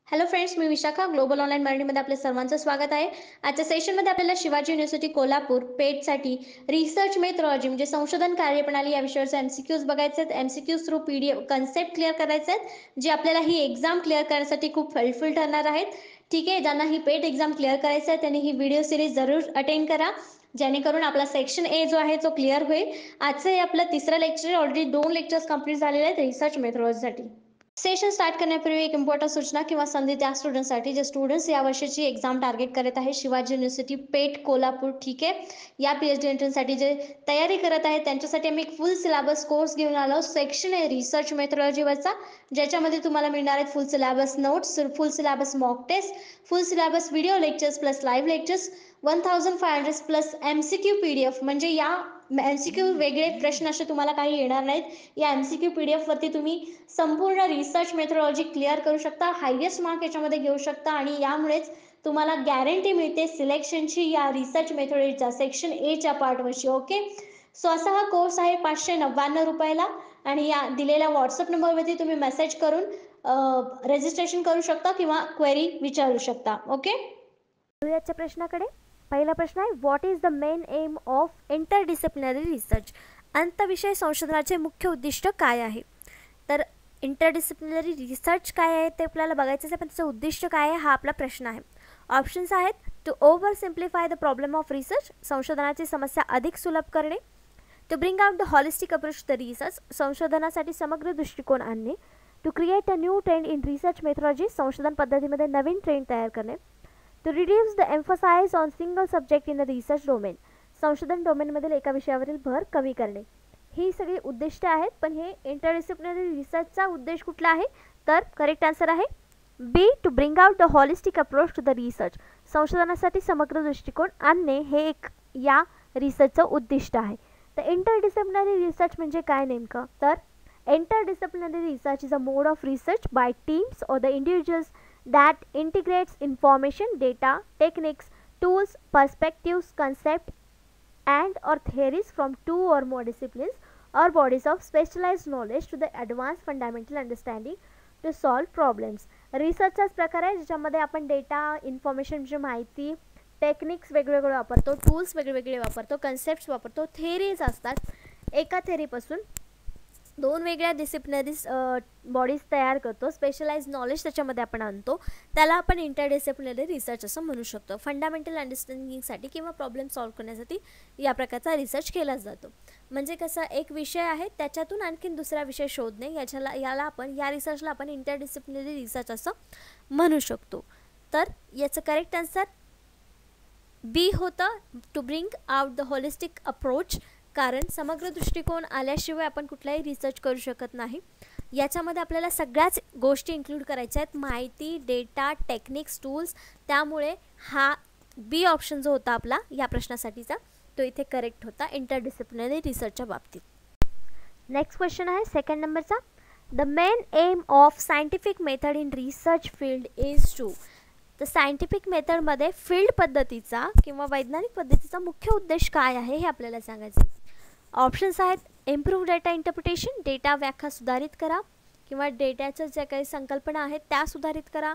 Hello friends, मी Vishakha. Global online मराठीमध्ये आपल्या सर्वांचं स्वागत आहे. आजच्या सेशनमध्ये आपल्याला शिवाजी युनिव्हर्सिटी कोल्हापूर पेटसाठी रिसर्च मेथॉडॉलॉजी म्हणजे संशोधन कार्यप्रणाली या विषयावरचे एमसीक्यूज बघायचे आहेत. MCQs through PDF concept clear करायचे आहेत, जे आपल्याला ही एक्झाम क्लिअर करण्यासाठी खूप हेल्पफुल ठरणार आहेत. ठीक आहे, ज्यांना ही पेट एक्झाम क्लिअर करायचं आहे त्यांनी ही व्हिडिओ सिरीज जरूर अटेंड करा, जेणेकरून आपला सेक्शन ए जो आहे तो क्लिअर होईल. आजचं हे आपलं तिसरं लेक्चर. ऑलरेडी 2 लेक्चर्स कंप्लीट झालेले आहेत रिसर्च मेथॉडॉलॉजीसाठी. सेशन स्टार्ट करण्यापूर्वी एक इम्पॉर्टंट सूचना किंवा संधी त्या स्टुडंटसाठी जे स्टुडंट्स या वर्षीची एक्झाम टार्गेट करत आहे शिवाजी युनिव्हर्सिटी पेट कोल्हापूर. ठीक आहे, या पीएचडी एंट्रन्ससाठी जे तयारी करत आहेत त्यांच्यासाठी आम्ही एक फुल सिलेबस कोर्स घेऊन आलो. सेक्शन आहे रिसर्च मेथॉडॉलॉजीवरचा, ज्याच्यामध्ये तुम्हाला मिळणार आहेत full syllabus notes, full syllabus mock test, full syllabus video lectures plus live lectures, 1500 plus MCQ PDF. म्हणजे या एमसीक्यू वेगळे प्रश्न असे तुम्हाला काही येणार नाहीत. या एमसीक्यू पीडीएफ वरती तुम्ही संपूर्ण रिसर्च मेथॉडॉलॉजी क्लिअर करू शकता, हायेस्ट मार्क याच्यामध्ये घेऊ शकता आणि यामुळेच तुम्हाला गॅरंटी मिळते सिलेक्शनची या रिसर्च मेथॉडॉलॉजीच्या सेक्शन एच्या पार्टवरची. ओके, सो असा हा कोर्स आहे 599 रुपयाला आणि या दिलेल्या व्हॉट्सअप नंबरवरती तुम्ही मेसेज करून रजिस्ट्रेशन करू शकता किंवा क्वेरी विचारू शकता. ओके, याच्या प्रश्नाकडे. पहिला प्रश्न आहे, what is the main aim of interdisciplinary research? अंतविषय संशोधनाचे मुख्य उद्दिष्ट काय आहे? तर इंटरडिसिप्लिनरी रिसर्च काय आहे ते आपल्याला बघायचं आहे, पण त्याचं उद्दिष्ट काय आहे हा आपला प्रश्न आहे. ऑप्शन्स आहेत, to over simplify the problem of research, संशोधनाची समस्या अधिक सुलभ करणे. To bring out the holistic approach to the research, संशोधनासाठी समग्र दृष्टिकोन आणणे. To create a new trend in research methodology, संशोधन पद्धतीमध्ये नवीन ट्रेंड तयार करणे. To reduce the emphasize on single subject in the research domain, संशोधन डोमेनमधील एका विषयावरील भर कमी करणे. ही सगळी उद्दिष्टे आहेत, पण हे इंटरडिसिप्लिनरी रिसर्चचा उद्देश कुठला आहे? तर करेक्ट आन्सर आहे B, to bring out the holistic approach to the research, संशोधनासाठी समग्र दृष्टिकोन आणणे हे एक या रिसर्चचं उद्दिष्ट आहे. तर इंटरडिसिप्लिनरी रिसर्च म्हणजे काय नेमकं? तर interdisciplinary research is a mode of research by teams or the individuals that integrates information, data, techniques, tools, perspectives, concepts, and or theories from two or more disciplines or bodies of specialized knowledge to the advanced fundamental understanding to solve problems. रिसर्चचाच प्रकार आहे ज्याच्यामध्ये आपण data, information म्हणजे माहिती, techniques वेगवेगळे वापरतो, tools वेगवेगळे वापरतो, कन्सेप्ट्स वापरतो, थेरीज असतात. एका थेरीपासून 2 वेगळ्या डिसिप्लिनरीज बॉडीज तयार करतो, स्पेशलाइज नॉलेज त्याच्यामध्ये आपण आणतो, त्याला आपण इंटरडिसिप्लिनरी रिसर्च असं म्हणू शकतो. फंडामेंटल अंडरस्टँडिंगसाठी किंवा प्रॉब्लेम सॉल्व्ह करण्यासाठी या प्रकारचा रिसर्च केला जातो. म्हणजे कसं, एक विषय आहे त्याच्यातून आणखीन दुसरा विषय शोधणे, या रिसर्चला आपण इंटरडिसिप्लिनरी रिसर्च असं म्हणू शकतो. तर याचं करेक्ट आन्सर बी होतं, to bring out the holistic approach. कारण समग्र दृष्टिकोन आल्याशिवाय आपण कुठलाही रिसर्च करू शकत नाही. याच्यामध्ये आपल्याला सगळ्याच गोष्टी इन्क्लूड करायच्या आहेत, माहिती, डेटा, टेक्निक्स, टूल्स. त्यामुळे हा बी ऑप्शन जो होता आपला या प्रश्नासाठीचा तो इथे करेक्ट होता इंटरडिसिप्लिनरी रिसर्चच्या बाबतीत. नेक्स्ट क्वेश्चन आहे सेकंड नंबरचा, the main aim of scientific method in research field is to. तर सायंटिफिक मेथडमध्ये फील्ड पद्धतीचा किंवा वैज्ञानिक पद्धतीचा मुख्य उद्देश काय आहे हे आपल्याला सांगायचं आहे. ऑप्शन्स आहेत, इम्प्रूव्ह डेटा इंटरप्रिटेशन, डेटा व्याख्या सुधारित करा किंवा डेटाच्या ज्या काही संकल्पना आहेत त्या सुधारित करा.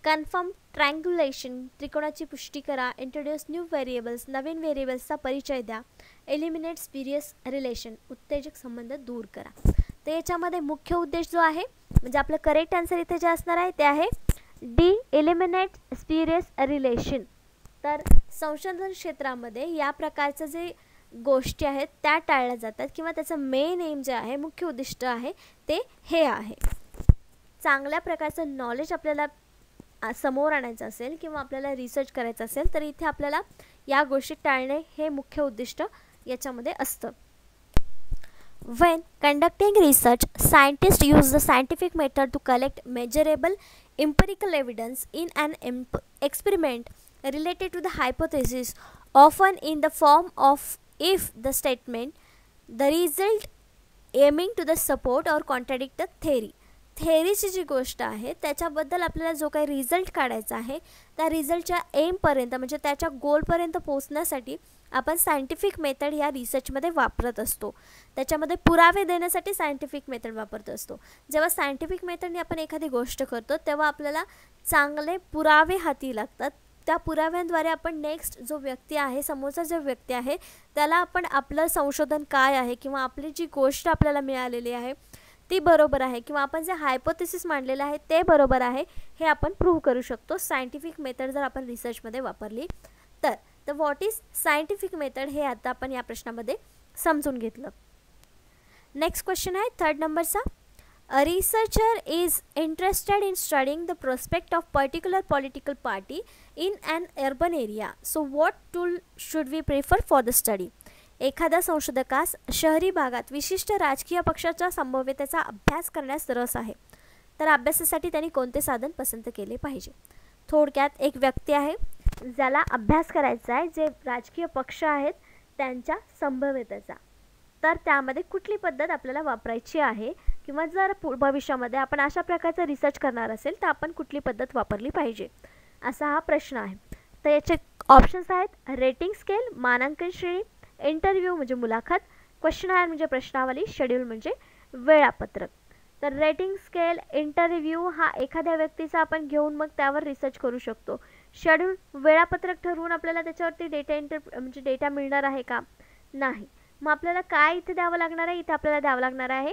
कन्फर्म ट्रँग्युलेशन, त्रिकोणाची पुष्टी करा. इंट्रोड्यूस न्यू व्हेरिएबल्स, नवीन व्हेरिएबल्सचा परिचय द्या. एलिमिनेट स्पिरियस रिलेशन, उत्तेजक संबंध दूर करा. तर याच्यामध्ये मुख्य उद्देश जो आहे म्हणजे आपलं करेक्ट आन्सर इथे जे असणार आहे ते आहे डी, एलिमिनेट स्पिरियस रिलेशन. तर संशोधन क्षेत्रामध्ये या प्रकारचं जे गोष्टी आहेत त्या टाळल्या जातात किंवा त्याचं मेन एम जे आहे, मुख्य उद्दिष्ट आहे ते हे आहे. चांगल्या प्रकारचं नॉलेज आपल्याला समोर आणायचं असेल किंवा आपल्याला रिसर्च करायचं असेल तर इथे आपल्याला या गोष्टी टाळणे हे मुख्य उद्दिष्ट याच्यामध्ये असतं. When conducting research, scientists use the scientific method to collect measurable empirical evidence in an experiment related to the hypothesis, often in the form of if the statement, the result aiming to the support or contradict the theory. थेअरीची जी गोष्ट आहे त्याच्याबद्दल आपल्याला जो काही result काढायचा आहे त्या रिझल्टच्या एमपर्यंत म्हणजे त्याच्या गोलपर्यंत पोहोचण्यासाठी आपण सायंटिफिक मेथड या रिसर्चमध्ये वापरत असतो. त्याच्यामध्ये पुरावे देण्यासाठी सायंटिफिक मेथड वापरत असतो. जेव्हा सायंटिफिक मेथडने आपण एखादी गोष्ट करतो तेव्हा आपल्याला चांगले पुरावे हाती लागतात. त्या पुराव्यांद्वारे आपण नेक्स्ट जो व्यक्ती आहे, समोरचा जो व्यक्ती आहे, त्याला आपण आपलं संशोधन काय आहे किंवा आपली जी गोष्ट आपल्याला मिळालेली आहे ती बरोबर आहे किंवा आपण जे हायपोथेसिस मांडलेलं आहे ते बरोबर आहे हे आपण प्रूव्ह करू शकतो सायंटिफिक मेथड जर आपण रिसर्चमध्ये वापरली तर. तर व्हॉट इज सायंटिफिक मेथड हे आता आपण या प्रश्नामध्ये समजून घेतलं. नेक्स्ट क्वेश्चन आहे 3rd नंबरचा. A researcher is interested in studying the prospect of particular political party in an urban area. So what tool should we prefer for the study? एखाद्या संशोधकास शहरी भागात विशिष्ट राजकीय पक्षाच्या संभाव्यतेचा अभ्यास करण्यास रस आहे तर अभ्यासासाठी त्यांनी कोणते साधन पसंत केले पाहिजे. थोडक्यात एक व्यक्ती आहे ज्याला अभ्यास करायचा आहे जे राजकीय पक्ष आहेत त्यांच्या संभाव्यतेचा, तर त्यामध्ये कुठली पद्धत आपल्याला वापरायची आहे किंवा जर भविष्यामध्ये आपण अशा प्रकारचा रिसर्च करणार असेल तर आपण कुठली पद्धत वापरली पाहिजे असा हा प्रश्न आहे. तर याचे ऑप्शन्स आहेत रेटिंग स्केल, मानांकन श्रेणी, इंटरव्ह्यू म्हणजे मुलाखत, क्वेश्चनायर म्हणजे प्रश्नावली, शेड्यूल म्हणजे वेळापत्रक. तर रेटिंग स्केल, इंटरव्ह्यू हा एखाद्या व्यक्तीचा आपण घेऊन मग त्यावर रिसर्च करू शकतो. शेड्यूल वेळापत्रक ठरवून आपल्याला त्याच्यावरती डेटा मिळणार आहे का? नाही. मग आपल्याला काय इथे द्यावं लागणार आहे? इथे आपल्याला द्यावं लागणार आहे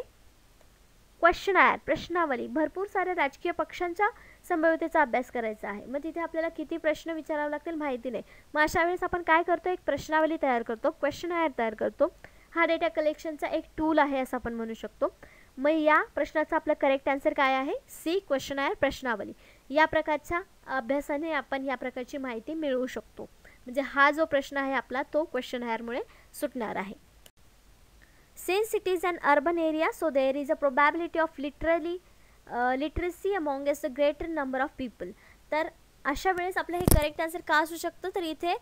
क्वेश्चनायर प्रश्नावली. भरपूर साऱ्या राजकीय पक्षांच्या संभाव्यतेचा अभ्यास करायचा आहे. मग तिथे आपल्याला किती प्रश्न विचारावे लागतील माहिती नाही. मग अशा वेळेस आपण काय करतो, एक प्रश्नावली तयार करतो, क्वेश्चनायर तयार करतो. हा डेटा कलेक्शनचा एक टूल आहे असं आपण म्हणू शकतो. मग या प्रश्नाचा आपला करेक्ट आन्सर काय आहे? सी, क्वेश्चनायर प्रश्नावली. या प्रकारच्या अभ्यासाने आपण या प्रकारची माहिती मिळवू शकतो. म्हणजे हा जो प्रश्न आहे आपला तो क्वेश्चनायरमुळे सुटणार आहे. Since it is an urban area, so there is a probability of literacy amongst a greater number of people. तर अशा वेळेस आपलं हे करेक्ट आन्सर का असू शकतं? तर इथे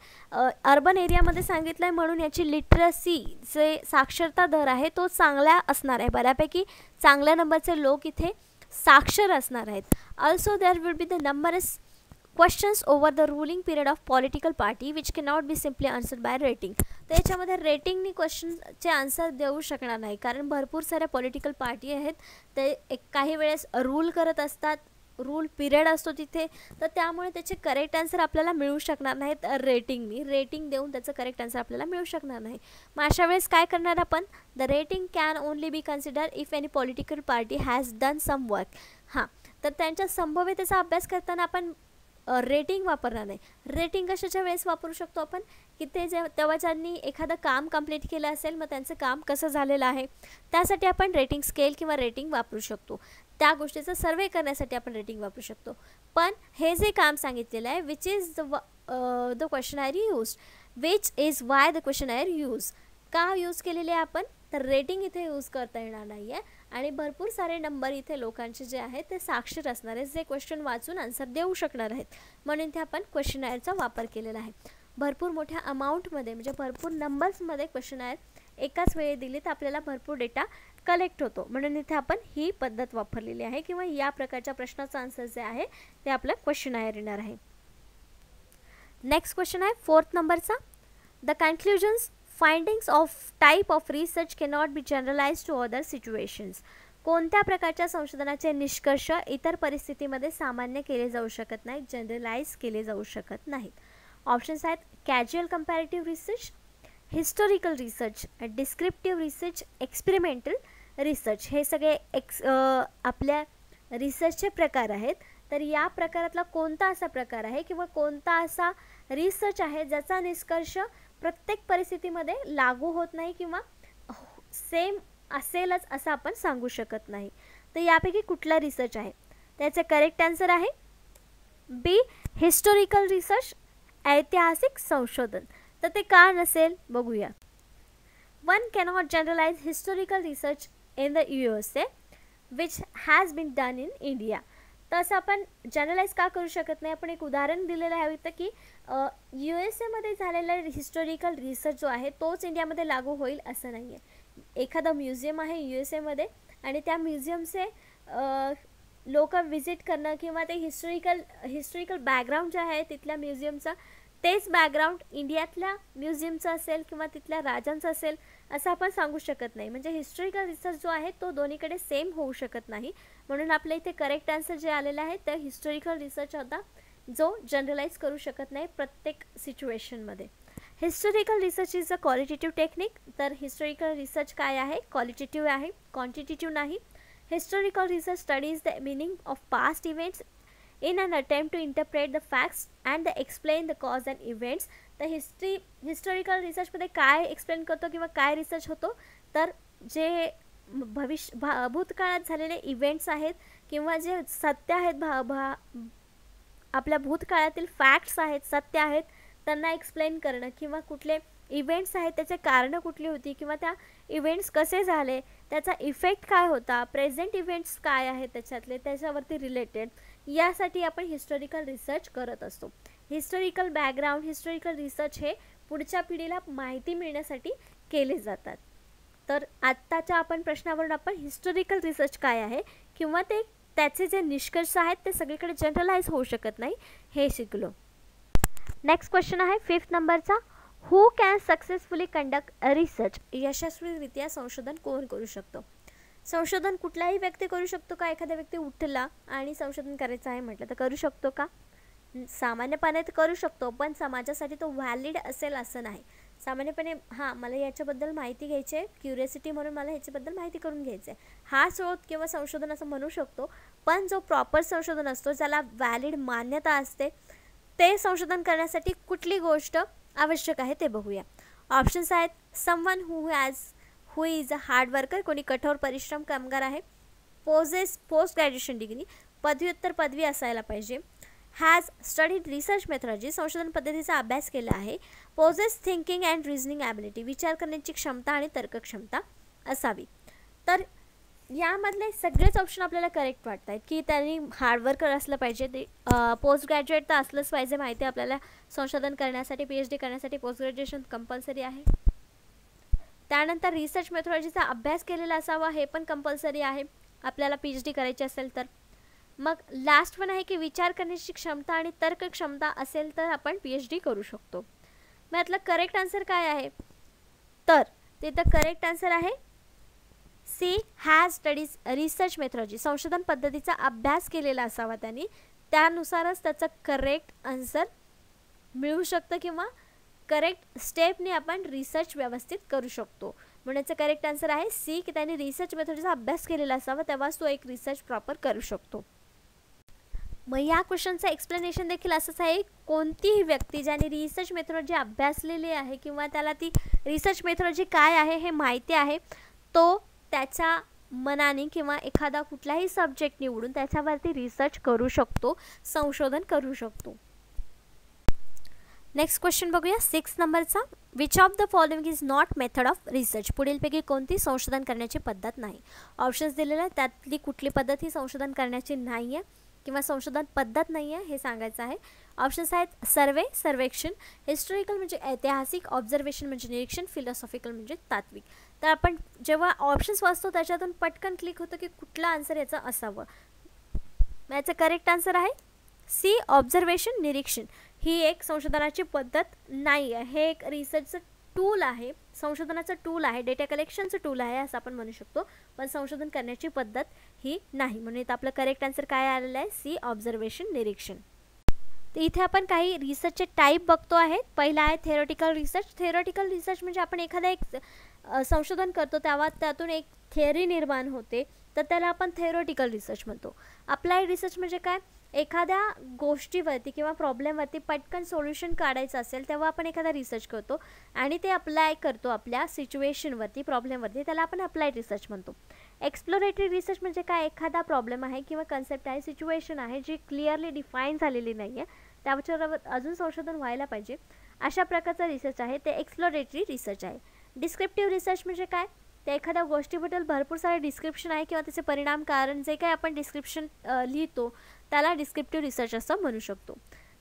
अर्बन एरियामध्ये सांगितलं आहे म्हणून याची लिटरसी जे साक्षरता दर आहे तो चांगला असणार आहे. बऱ्यापैकी चांगल्या नंबरचे लोक इथे साक्षर असणार आहेत. Also there will be the numbers questions over the ruling period of political party which cannot be simply answered by rating. तर याच्यामध्ये रेटिंगनी क्वेश्चनचे आन्सर देऊ शकणार नाही कारण भरपूर साऱ्या पॉलिटिकल पार्टी आहेत ते काही वेळेस रूल करत असतात, रूल पिरियड असतो तिथे, तर त्यामुळे त्याचे करेक्ट आन्सर आपल्याला मिळू शकणार नाहीत रेटिंगनी. रेटिंग देऊन त्याचं करेक्ट आन्सर आपल्याला मिळू शकणार नाही. मग अशा वेळेस काय करणार आपण? The rating can only be consider if any political party has done some work. हां, तर त्यांच्या संभाव्यतेचा अभ्यास करताना आपण रेटिंग वापरणार नाही. रेटिंग कशाच्या वेळेस वापरू शकतो आपण की ते तेव्हा ज्यांनी एखादं काम कंप्लीट केलं असेल मग त्यांचं काम कसं झालेलं आहे त्यासाठी आपण रेटिंग स्केल किंवा रेटिंग वापरू शकतो. त्या गोष्टीचा सर्वे करण्यासाठी आपण रेटिंग वापरू शकतो. पण हे जे काम सांगितलेलं आहे which is the questionnaire use, which is why the questionnaire use, का यूज केलेले आहे आपण? तर रेटिंग इथे यूज करता येणार नाही आहे आणि भरपूर सारे नंबर इथे लोकांचे जे आहेत ते साक्षर असणार आहेत जे क्वेश्चन वाचून आन्सर देऊ शकणार आहेत म्हणून इथे आपण क्वेश्चनायरचा वापर केलेला आहे. भरपूर मोठ्या अमाऊंटमध्ये म्हणजे भरपूर नंबर्समध्ये क्वेश्चनायर एकाच वेळी दिली तर आपल्याला भरपूर डेटा कलेक्ट होतो म्हणून इथे आपण ही पद्धत वापरलेली आहे किंवा या प्रकारच्या प्रश्नाचा आन्सर जे आहे ते आपलं क्वेश्चनायर येणार आहे. नेक्स्ट क्वेश्चन आहे 4th नंबरचा. The conclusions findings of type of research cannot be generalize to other situations. कोणत्या प्रकारच्या संशोधनाचे निष्कर्ष इतर परिस्थितीमध्ये सामान्य केले जाऊ शकत नाहीत, जनरलाइज केले जाऊ शकत नाहीत. ऑप्शन्स आहेत casual comparative research, historical research, descriptive research, experimental research. हे सगळे आपल्या रिसर्चचे प्रकार आहेत. तर या प्रकारातला कोणता असा प्रकार आहे किंवा कोणता असा रिसर्च आहे ज्याचा निष्कर्ष प्रत्येक परिस्थितीमध्ये लागू होत नाही किंवा सेम असेलच असं आपण सांगू शकत नाही. तर यापैकी कुठला रिसर्च आहे? त्याचे करेक्ट आन्सर आहे बी, हिस्टोरिकल रिसर्च, ऐतिहासिक संशोधन. तर ते का नसेल बघूया. One cannot generalize historical research in the USA which has been done in India. तसं आपण जनरलाइज का करू शकत नाही? आपण एक उदाहरण दिलेलं आहे होतं की USA झालेला हिस्टोरिकल रिसर्च जो आहे तोच इंडियामध्ये लागू होईल असं नाही आहे. एखादं म्युझियम आहे USA आणि त्या म्युझियमचे लोक व्हिजिट करणं किंवा ते हिस्टॉरिकल बॅकग्राऊंड जे आहे तिथल्या म्युझियमचं तेच बॅकग्राऊंड इंडियातल्या म्युझियमचं असेल किंवा तिथल्या राजांचं असेल असं आपण सांगू शकत नाही. म्हणजे हिस्टॉरिकल रिसर्च जो आहे तो दोन्हीकडे सेम होऊ शकत नाही. म्हणून आपल्या इथे करेक्ट आन्सर जे आलेलं आहे ते हिस्टॉरिकल रिसर्च होता, जो जनरलाइज करू शकत नाही प्रत्येक सिच्युएशनमध्ये. Historical research is a qualitative technique. तर हिस्टॉरिकल रिसर्च काय आहे? क्वालिटेटिव्ह आहे, क्वांटिटेटिव्ह नाही. Historical research studies the meaning of past events in an attempt to interpret the facts and explain the cause and events. तर historical रिसर्चमध्ये काय explain करतो किंवा काय रिसर्च होतो, तर जे भूतकाळात झालेले इव्हेंट्स आहेत किंवा जे सत्य आहेत, आपल्या भूतकाळातील फॅक्ट्स आहेत, सत्य आहेत, त्यांना एक्सप्लेन करणं किंवा कुठले इव्हेंट्स आहेत त्याचे कारणं कुठली होती किंवा त्या इव्हेंट्स कसे झाले, त्याचा इफेक्ट काय होता, प्रेझेंट इव्हेंट्स काय आहेत त्याच्यातले, त्याच्यावरती रिलेटेड, यासाठी आपण हिस्टॉरिकल रिसर्च करत असतो. हिस्टॉरिकल बॅकग्राऊंड, हिस्टॉरिकल रिसर्च हे पुढच्या पिढीला माहिती मिळण्यासाठी केले जातात. तर आत्ताच्या आपण प्रश्नावरून आपण हिस्टॉरिकल रिसर्च काय आहे किंवा त्याचे जे निष्कर्ष आहेत ते सगळीकडे जनरलाइज होऊ शकत नाही हे शिकलो. नेक्स्ट क्वेश्चन आहे 5th नंबरचा. Who can successfully conduct research? यशस्वीरित्या संशोधन कोण करू शकतो? संशोधन कुठलाही व्यक्ती करू शकतो का? एखादा व्यक्ती उठला आणि संशोधन करायचं आहे म्हटलं तर करू शकतो का? सामान्यपणे तर करू शकतो, पण समाजासाठी तो व्हॅलिड असेल असं नाही. सामान्यपणे मला याच्याबद्दल माहिती घ्यायची आहे, क्युरियोसिटी म्हणून मला ह्याच्याबद्दल माहिती करून घ्यायचं आहे, हा शोध किंवा संशोधन असं म्हणू शकतो. पण जो प्रॉपर संशोधन असतो, ज्याला व्हॅलिड मान्यता असते, ते संशोधन करण्यासाठी कुठली गोष्ट आवश्यक आहे ते बघूया. ऑप्शन्स आहेत. Someone who is a hard worker, कोणी कठोर परिश्रम कामगार आहे. पोस्ट ग्रॅज्युएशन डिग्री, पदव्युत्तर पदवी असायला पाहिजे. हॅज स्टडीड रिसर्च मेथॉलॉजी, संशोधन पद्धतीचा अभ्यास केला आहे. Poses thinking and reasoning ability, विचार करण्याची क्षमता आणि तर्कक्षमता असावी. तर यामधले सगळेच ऑप्शन आपल्याला करेक्ट वाटत आहेत की त्यांनी हार्डवर्कर असलं पाहिजे, ते पोस्ट ग्रॅज्युएट तर असलंच पाहिजे. माहिती आहे आपल्याला संशोधन करण्यासाठी, PhD करण्यासाठी पोस्ट ग्रॅज्युएशन कंपल्सरी आहे. त्यानंतर रिसर्च मेथॉलॉजीचा अभ्यास केलेला असावा, हे पण कंपल्सरी आहे आपल्याला PhD करायची असेल तर. मग लास्ट पण आहे की विचार करण्याची क्षमता आणि तर्क क्षमता असेल तर आपण PhD करू शकतो. मग यातलं करेक्ट आन्सर काय आहे? तर तिथं करेक्ट आन्सर आहे सी, हॅज स्टडीज रिसर्च मेथॉलॉजी, संशोधन पद्धतीचा अभ्यास केलेला असावा त्यांनी, त्यानुसारच त्याचं करेक्ट आन्सर मिळू शकतं किंवा करेक्ट स्टेपने आपण रिसर्च व्यवस्थित करू शकतो. म्हणून याचं करेक्ट आन्सर आहे सी, की त्यांनी रिसर्च मेथॉडचा अभ्यास केलेला असावा, तेव्हाच तो एक रिसर्च प्रॉपर करू शकतो. मग या क्वेश्चनचं एक्सप्लेनेशन देखील असंच आहे. कोणतीही व्यक्ती ज्याने रिसर्च मेथॉडॉलॉजी अभ्यासलेली आहे किंवा त्याला ती रिसर्च मेथॉडॉलॉजी काय आहे हे माहिती आहे, तो त्याच्या मनाने किंवा एखादा कुठलाही सब्जेक्ट निवडून त्याच्यावरती रिसर्च करू शकतो, संशोधन करू शकतो. नेक्स्ट क्वेश्चन बघूया 6 नंबरचा. Which of the following is not method of research? पुढीलपैकी कोणती संशोधन करण्याची पद्धत नाही? ऑप्शन्स दिलेले आहेत, त्यातली कुठली पद्धत ही संशोधन करण्याची नाही आहे किंवा संशोधन पद्धत नाही आहे हे सांगायचं आहे. ऑप्शन्स आहेत सर्वे, सर्वेक्षण, हिस्टॉरिकल म्हणजे ऐतिहासिक, ऑब्झर्वेशन म्हणजे निरीक्षण, फिलॉसॉफिकल म्हणजे तात्विक. तर आपण जेव्हा ऑप्शन्स वाचतो त्याच्यातून पटकन क्लिक होतं की कुठला आन्सर याचा असावं. याचं करेक्ट आन्सर आहे सी, ऑब्झर्वेशन, निरीक्षण. ही एक संशोधनाची पद्धत नाही आहे, हे एक रिसर्चचं टूल आहे, संशोधनाचं टूल आहे, डेटा कलेक्शनचं टूल आहे असं आपण म्हणू शकतो, पण संशोधन करण्याची पद्धत ही नाही. म्हणून इथं आपलं करेक्ट आन्सर काय आलेलं आहे सी, ऑब्झर्वेशन, निरीक्षण. तर इथे आपण काही रिसर्चचे टाईप बघतो आहे. पहिला आहे थेरोटिकल रिसर्च. थेरोटिकल रिसर्च म्हणजे आपण एखादा एक संशोधन करतो तेव्हा त्यातून एक थिअरी निर्माण होते, तर त्याला आपण थेरोटिकल रिसर्च म्हणतो. अप्लाइड रिसर्च म्हणजे काय? एखाद्या गोष्टीवरती किंवा प्रॉब्लेमवरती पटकन सोल्युशन काढायचं असेल तेव्हा आपण एखादा रिसर्च करतो आणि ते अप्लाय करतो आपल्या सिच्युएशनवरती, प्रॉब्लेमवरती, त्याला आपण अप्लाइड रिसर्च म्हणतो. एक्सप्लोरेटरी रिसर्च म्हणजे काय? एखादा प्रॉब्लेम आहे किंवा कन्सेप्ट आहे, सिच्युएशन आहे जी क्लिअरली डिफाईन झालेली नाही आहे, त्याच्यावर अजून संशोधन व्हायला पाहिजे, अशा प्रकारचा रिसर्च आहे, ते एक्सप्लोरेटरी रिसर्च आहे. डिस्क्रिप्टिव्ह रिसर्च म्हणजे काय? त्या एखाद्या गोष्टीबद्दल भरपूर सारे डिस्क्रिप्शन आहे किंवा त्याचे परिणाम, कारण जे काही आपण डिस्क्रिप्शन लिहितो त्याला डिस्क्रिप्टिव्ह रिसर्च असं म्हणू शकतो.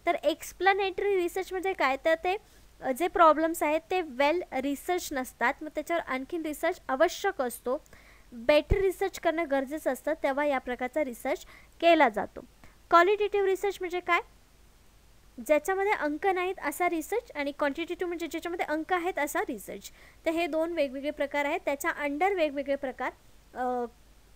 तर एक्सप्लेनेटरी रिसर्च म्हणजे काय? तर ते जे प्रॉब्लेम्स आहेत ते वेल रिसर्च नसतात, मग त्याच्यावर आणखीन रिसर्च आवश्यक असतो, बेटर रिसर्च करणं गरजेचं असतं, तेव्हा या प्रकारचा रिसर्च केला जातो. क्वालिटेटिव्ह रिसर्च म्हणजे काय, ज्याच्यामध्ये अंक नाहीत असा रिसर्च, आणि क्वांटिटेटिव्ह म्हणजे ज्याच्यामध्ये अंक आहेत असा रिसर्च. तर हे दोन वेगवेगळे प्रकार आहेत, त्याच्या अंडर वेगवेगळे प्रकार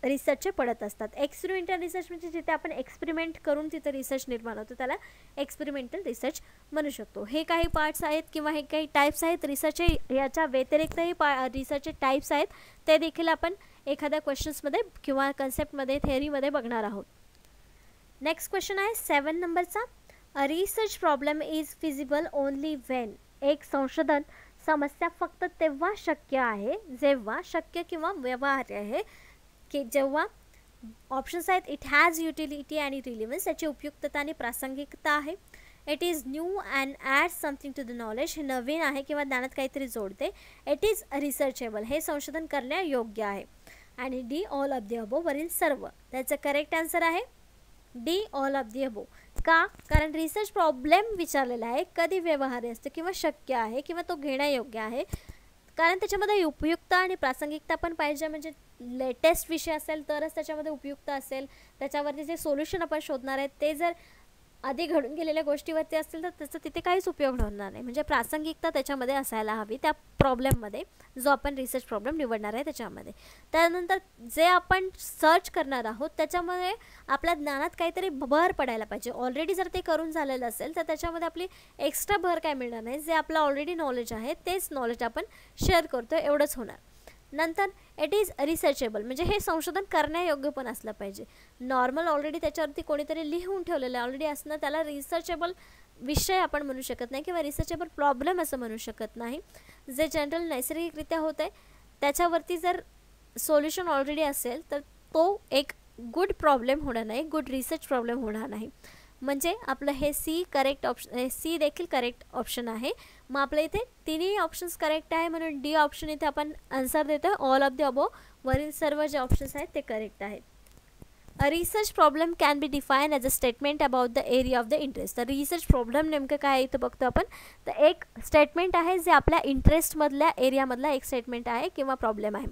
रिसर्चचे पडत असतात. एक्सपेरिमेंटल रिसर्च म्हणजे जिथे आपण एक्सपेरिमेंट करून तिथे रिसर्च निर्माण होतो त्याला एक्सपेरिमेंटल रिसर्च म्हणू शकतो. हे काही पार्ट्स आहेत किंवा हे काही टाईप्स आहेत रिसर्चचे. याच्या व्यतिरिक्तही रिसर्चचे टाईप्स आहेत, ते देखील आपण एखाद्या क्वेश्चन्समध्ये किंवा कन्सेप्टमध्ये थेअरीमध्ये बघणार आहोत. नेक्स्ट क्वेश्चन आहे 7 नंबरचा. A research problem is feasible only when. एक संशोधन समस्या फक्त तेव्हा शक्य आहे जेव्हा शक्य किंवा व्यवहार्य आहे, की जेव्हा ऑप्शन्स आहेत इट हॅज युटिलिटी आणि रिलिव्हन्स, याची उपयुक्तता आणि प्रासंगिकता आहे. It is new and add something to the knowledge, हे नवीन आहे किंवा ज्ञानात काहीतरी जोडते. इट इज रिसर्चेबल, हे संशोधन करण्यायोग्य आहे. आणि D all of the above वरील सर्व. त्याचं करेक्ट आन्सर आहे D all of the above. का, कारण रिसर्च प्रॉब्लेम विचारलेला आहे, कधी व्यवहार्य असतं किंवा शक्य आहे किंवा तो घेण्यायोग्य आहे, कारण त्याच्यामध्ये उपयुक्तता आणि प्रासंगिकता पण पाहिजे. म्हणजे लेटेस्ट विषय असेल तरच त्याच्यामध्ये उपयुक्त असेल. त्याच्यावरती जे सोल्युशन आपण शोधणार आहेत ते जर आधी घडून गेलेल्या गोष्टीवरती असतील तर त्याचा तिथे काहीच उपयोग होणार नाही. म्हणजे प्रासंगिकता त्याच्यामध्ये असायला हवी त्या प्रॉब्लेममध्ये, जो आपण रिसर्च प्रॉब्लेम निवडणार आहे त्याच्यामध्ये. त्यानंतर जे आपण सर्च करणार आहोत त्याच्यामध्ये आपल्या ज्ञानात काहीतरी भर पडायला पाहिजे. ऑलरेडी जर ते करून झालेलं असेल तर त्याच्यामध्ये आपली एक्स्ट्रा भर काय मिळणार नाही. जे आपलं ऑलरेडी नॉलेज आहे तेच नॉलेज आपण शेअर करतो, एवढंच होणार. नंतर इट इज रिसर्चेबल, म्हणजे हे संशोधन करण्यायोग्य पण असलं पाहिजे. नॉर्मल ऑलरेडी त्याच्यावरती कोणीतरी लिहून ठेवलेलं आहे ऑलरेडी असणं त्याला रिसर्चेबल विषय आपण म्हणू शकत नाही किंवा रिसर्चेबल प्रॉब्लेम असं म्हणू शकत नाही. जे जनरल नैसर्गिकरित्या होत आहे त्याच्यावरती जर सोल्युशन ऑलरेडी असेल तर तो एक गुड प्रॉब्लेम होणार नाही, गुड रिसर्च प्रॉब्लेम होणार नाही. म्हणजे आपलं हे सी करेक्ट ऑप्शन, हे सी देखील करेक्ट ऑप्शन आहे. मग आपल्या इथे तिन्ही ऑप्शन्स करेक्ट आहे म्हणून डी ऑप्शन इथे आपण आन्सर देतो. ऑल ऑफ द अबो वरील सर्व जे ऑप्शन्स आहेत ते करेक्ट आहेत. A research problem can be define as a statement about the area of the interest. तर रिसर्च प्रॉब्लेम नेमकं काय आहे इथं बघतो आपण. तर एक स्टेटमेंट आहे जे आपल्या इंटरेस्टमधल्या एरियामधला एक स्टेटमेंट आहे किंवा प्रॉब्लेम आहे.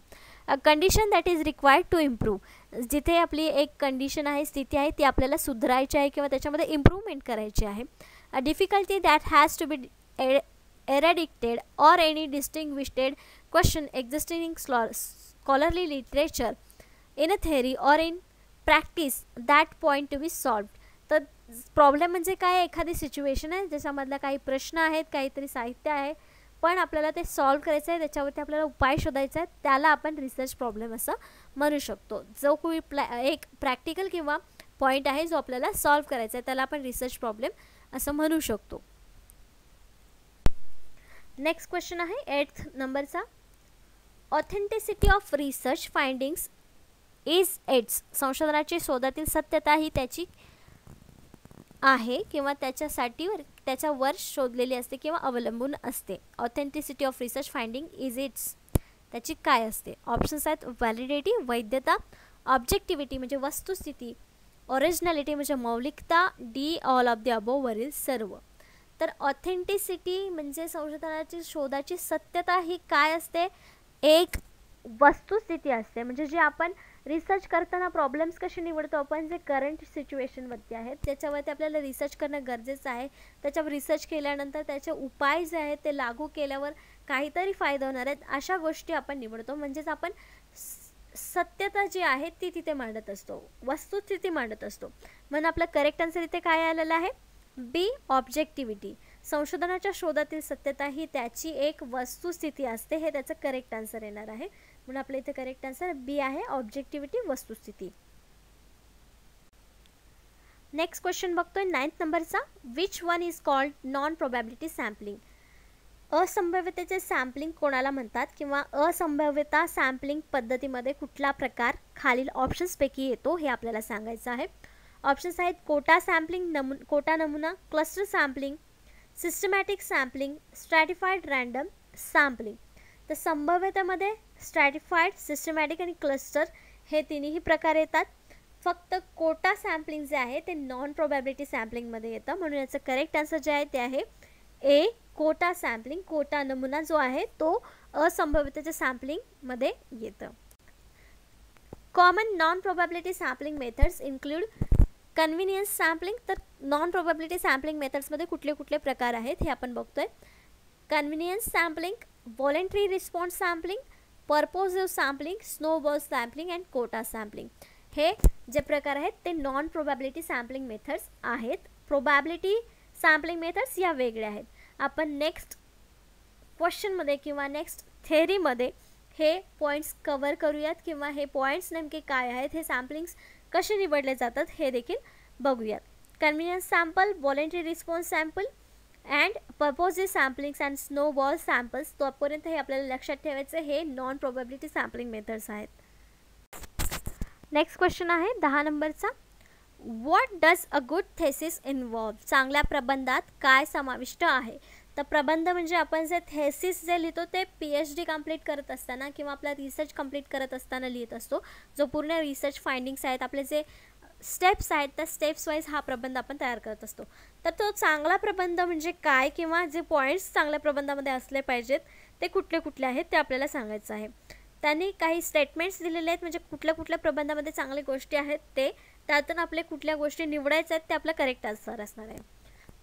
A condition that is required to improve, जिथे आपली एक कंडिशन आहे, स्थिती आहे, ती आपल्याला सुधारायची आहे किंवा त्याच्यामध्ये इम्प्रूव्हमेंट करायची आहे. A difficulty that has to be eradicated or any distinguished question existing in scholarly literature in a theory or in practice that point to be solved. तर प्रॉब्लेम म्हणजे काय, एखादी सिच्युएशन आहे ज्याच्यामधला काही प्रश्न आहेत, काहीतरी साहित्य आहे पण आपल्याला ते सॉल्व करायचं आहे, त्याच्यावरती आपल्याला उपाय शोधायचा आहे, त्याला आपण रिसर्च प्रॉब्लेम असं म्हणू शकतो. जो कोणी एक प्रॅक्टिकल किंवा पॉईंट आहे जो आपल्याला सॉल्व करायचा आहे त्याला आपण रिसर्च प्रॉब्लेम असं म्हणू शकतो. नेक्स्ट क्वेश्चन आहे 8th नंबरचा. Authenticity of research findings is it's. संशोधनाची शोधातील सत्यता ही त्याची आहे किंवा त्याच्यावर शोधलेली असते किंवा अवलंबून असते. Authenticity of research finding is it's त्याची काय असते. ऑप्शन्स आहेत व्हॅलिडिटी वैधता, ऑब्जेक्टिव्हिटी म्हणजे वस्तुस्थिती, ओरिजिनॅलिटी म्हणजे मौलिकता, D all of the above वरील सर्व. तर ऑथेंटिसिटी म्हणजे संशोधनाची शोधाची सत्यता ही काय असते, एक वस्तुस्थिती असते. म्हणजे जे आपण रिसर्च करताना प्रॉब्लेम्स कसे निवडतो आपण, जे करंट सिच्युएशनवरती आहेत त्याच्यावरती आपल्याला रिसर्च करणं गरजेचं आहे. त्याच्यावर रिसर्च केल्यानंतर त्याचे उपाय जे आहेत ते लागू केल्यावर काहीतरी फायदा होणार आहेत अशा गोष्टी आपण निवडतो. म्हणजेच आपण सत्यता जी आहे ती तिथे मांडत असतो, वस्तुस्थिती मांडत असतो. म्हणून आपलं करेक्ट आन्सर इथे काय आलेलं आहे, बी ऑब्जेक्टिव्हिटी. संशोधनाच्या शोधातील सत्यता ही त्याची एक वस्तुस्थिती असते, हे त्याचं करेक्ट आन्सर येणार आहे. म्हणून आपल्या इथे करेक्ट आन्सर बी आहे, ऑब्जेक्टिव्हिटी वस्तुस्थिती. नेक्स्ट क्वेश्चन बघतोय 9th नंबरचा. Which one is called non probability sampling. असंभाव्यतेचे सॅम्पलिंग कोणाला म्हणतात किंवा असंभाव्यता सॅम्पलिंग पद्धतीमध्ये कुठला प्रकार खालील ऑप्शन्सपैकी येतो हे आपल्याला सांगायचं आहे. ऑप्शन्स आहेत कोटा सॅम्पलिंग, कोटा नमुना, cluster sampling, systematic sampling, स्ट्रॅटिफाईड random sampling. तर संभाव्यतेमध्ये स्ट्रॅटिफाईड, सिस्टमॅटिक आणि क्लस्टर हे तिन्ही प्रकार येतात. फक्त कोटा सॅम्पलिंग जे आहे ते नॉन प्रोबॅबिलिटी सॅम्पलिंगमध्ये येतं. म्हणून याचं करेक्ट आन्सर जे आहे ते आहे ए कोटा सॅम्पलिंग. कोटा नमुना जो आहे तो असंभाव्यतेच्या सॅम्पलिंगमध्ये येतं. Common non probability sampling methods include convenience sampling, तर नॉन प्रोबॅबिलिटी सॅम्पलिंग मेथड्समध्ये कुठले कुठले प्रकार आहेत हे आपण बघतोय. Convenience sampling, voluntary response sampling, purposive sampling, snowball sampling and quota sampling. हे जे प्रकार आहेत ते नॉन प्रोबॅबिलिटी सॅम्पलिंग मेथड्स आहेत. प्रोबॅबिलिटी सॅम्पलिंग मेथड्स या वेगळ्या आहेत. आपण नेक्स्ट क्वेश्चनमध्ये किंवा नेक्स्ट थेअरीमध्ये हे पॉईंट्स कवर करूयात किंवा हे पॉईंट्स नेमके काय आहेत, हे सॅम्पलिंग्स कसे निवडले जातात हे देखील बघूयात. Convenience sample, voluntary response sample and purposive samplings and snowball samples. तोपर्यंत हे आपल्याला लक्षात ठेवायचं, हे नॉन प्रोबॅबिलिटी सॅम्पलिंग मेथड्स आहेत. नेक्स्ट क्वेश्चन आहे 10 नंबरचा. What does a good thesis involve? चांगल्या प्रबंधात काय समाविष्ट आहे? तर प्रबंध म्हणजे आपण जे थेसिस जे लिहितो ते PhD कंप्लीट करत असताना किंवा आपला रिसर्च कंप्लीट करत असताना लिहित असतो. जो पूर्ण रिसर्च फाइंडिंग्स आहेत, आपले जे स्टेप्स आहेत, त्या स्टेप्स वाईज हा प्रबंध आपण तयार करत असतो. तर तो चांगला प्रबंध म्हणजे काय किंवा जे पॉईंट्स चांगल्या प्रबंधामध्ये असले पाहिजेत ते कुठले कुठले आहेत ते आपल्याला सांगायचं आहे. त्यांनी काही स्टेटमेंट्स दिलेले आहेत, म्हणजे कुठल्या कुठल्या प्रबंधामध्ये चांगल्या गोष्टी आहेत ते, त्यातून आपले कुठल्या गोष्टी निवडायच्या आहेत ते आपलं करेक्ट आन्सर असणार आहे.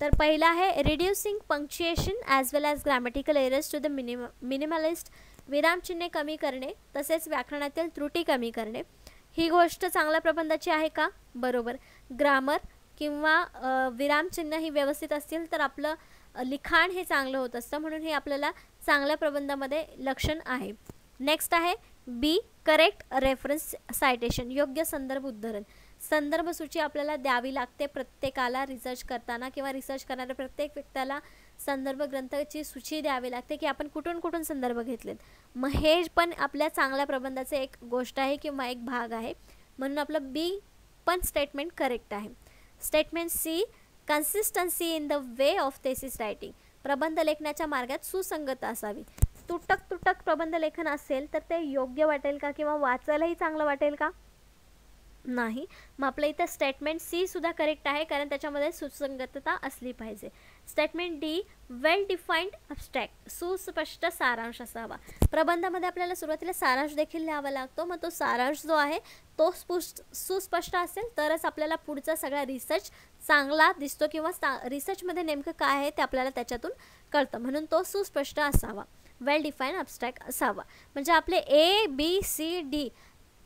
तर पहिला आहे reducing punctuation as well as grammatical errors to the minimalist. विरामचिन्हे कमी करणे तसेच व्याकरणातील त्रुटी कमी करणे. ही गोष्ट चांगल्या प्रबंधाची आहे का? बरोबर. ग्रामर किंवा विरामचिन्ह ही व्यवस्थित असतील तर आपलं लिखाण हे चांगलं होत असतं, म्हणून हे आपल्याला चांगल्या प्रबंधामध्ये लक्षण आहे. नेक्स्ट आहे बी, करेक्ट रेफरन्स सायटेशन, योग्य संदर्भ उद्धरण. संदर्भ सूची आपल्याला द्यावी लागते प्रत्येकाला रिसर्च करताना किंवा रिसर्च करणाऱ्या प्रत्येक व्यक्तीला संदर्भ ग्रंथाची सूची द्यावी लागते की आपण कुठून कुठून संदर्भ घेतलेत. मग हे पण आपल्या चांगल्या प्रबंधाचे एक गोष्ट आहे किंवा एक भाग आहे, म्हणून आपलं बी पण स्टेटमेंट करेक्ट आहे. Statement C, consistency in the way of thesis writing. प्रबंध लेखनाच्या मार्गात सुसंगत असावी. तुटक प्रबंध लेखन असेल तर ते योग्य वाटेल का किंवा वाचायलाही चांगलं वाटेल का? नाही. मग आपल्या इथं स्टेटमेंट सी सुद्धा करेक्ट आहे, कारण त्याच्यामध्ये सुसंगतता असली पाहिजे. स्टेटमेंट डी, वेल डिफाईन्ड अब्स्ट्रॅक्ट, सुस्पष्ट सारांश असावा. प्रबंधामध्ये आपल्याला सुरुवातीला सारांश देखील लिहावा लागतो, मग तो सारांश जो आहे तो सुस्पष्ट असेल तरच आपल्याला पुढचा सगळा रिसर्च चांगला दिसतो किंवा रिसर्चमध्ये नेमकं काय आहे ते आपल्याला त्याच्यातून कळतं, म्हणून तो सुस्पष्ट असावा. वेल डिफाईन्ड अब्स्ट्रॅक्ट असावा. म्हणजे आपले ABCD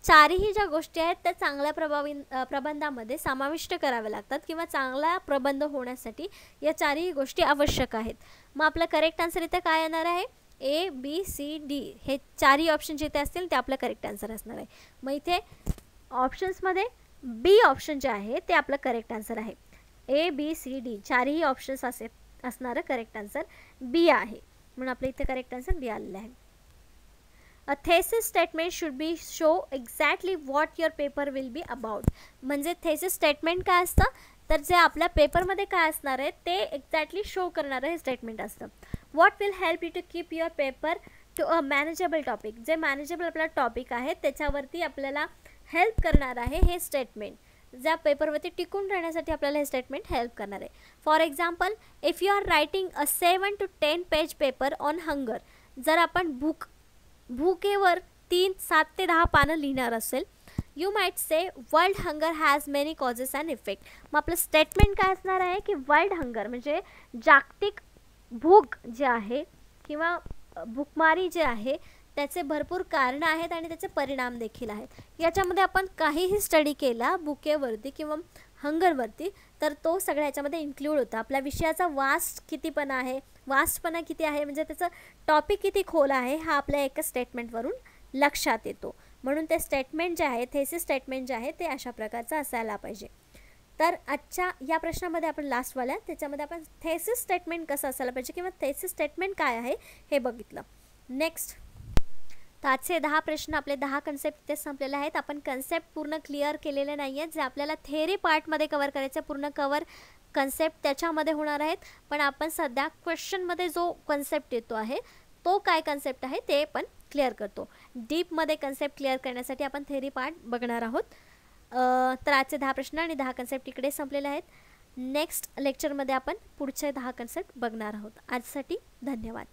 चारही ज्या गोष्टी आहेत त्या चांगल्या प्रबंधामध्ये समाविष्ट कराव्या लागतात किंवा चांगला प्रबंध होण्यासाठी या चारही गोष्टी आवश्यक आहेत. मग आपलं करेक्ट आन्सर इथे काय येणार आहे? ABCD हे चारही ऑप्शन जिथे असतील ते आपलं करेक्ट आन्सर असणार आहे. मग इथे ऑप्शन्समध्ये बी ऑप्शन जे आहे ते आपलं करेक्ट आन्सर आहे. ABCD चारही ऑप्शन्स असणारं करेक्ट आन्सर बी आहे, म्हणून आपलं इथे करेक्ट आन्सर बी आलेलं आहे. A thesis statement should be show exactly what your paper will be about. म्हणजे थेसिस स्टेटमेंट काय असतं, तर जे आपल्या पेपरमध्ये काय असणार आहे ते एक्झॅक्टली शो करणारं हे स्टेटमेंट असतं. What will help you to keep your paper to a manageable topic. जे मॅनेजेबल आपला टॉपिक आहे त्याच्यावरती आपल्याला हेल्प करणार आहे हे स्टेटमेंट. ज्या पेपरवरती टिकून राहण्यासाठी आपल्याला हे स्टेटमेंट हेल्प करणार आहे. For example, if you are writing a 7 to 10 page paper on hunger. जर आपण भुकेवर 7 ते 10 पानं लिहिणार असेल, you might say world hunger has many causes and effect. मग आपलं स्टेटमेंट काय असणार आहे की वर्ल्ड हंगर म्हणजे जागतिक भूक जे आहे किंवा भूकमारी जे आहे त्याचे भरपूर कारणं आहेत आणि त्याचे परिणाम देखील आहेत. याच्यामध्ये आपण काहीही स्टडी केला भुकेवरती किंवा हंगरवरती तर तो सगळ्या ह्याच्यामध्ये इन्क्लूड होता. आपल्या विषयाचा वास्टपणा किती आहे म्हणजे त्याचं टॉपिक किती खोल आहे हा आपल्या एका स्टेटमेंटवरून लक्षात येतो. म्हणून ते स्टेटमेंट जे आहे, थेसिस स्टेटमेंट जे आहे ते अशा प्रकारचं असायला पाहिजे. तर आजच्या या प्रश्नामध्ये आपण लास्टवाल्या त्याच्यामध्ये आपण थेसिस स्टेटमेंट कसं असायला पाहिजे किंवा थेसिस स्टेटमेंट काय आहे हे बघितलं. नेक्स्ट, तर आजचे 10 प्रश्न आपले 10 कन्सेप्ट इथे संपलेले आहेत. आपण कन्सेप्ट पूर्ण क्लिअर केलेले नाही आहेत, जे आपल्याला थेअरी पार्टमध्ये कवर करायचं पूर्ण कन्सेप्ट त्याच्यामध्ये होणार आहेत. पण आपण सध्या क्वेश्चनमध्ये जो कन्सेप्ट येतो आहे तो काय कन्सेप्ट आहे ते पण क्लिअर करतो. डीपमध्ये कन्सेप्ट क्लिअर करण्यासाठी आपण थेअरी पार्ट बघणार आहोत. तर आजचे 10 प्रश्न आणि 10 कन्सेप्ट इकडे संपलेले आहेत. नेक्स्ट लेक्चरमध्ये आपण पुढचे 10 कन्सेप्ट बघणार आहोत. आजसाठी धन्यवाद.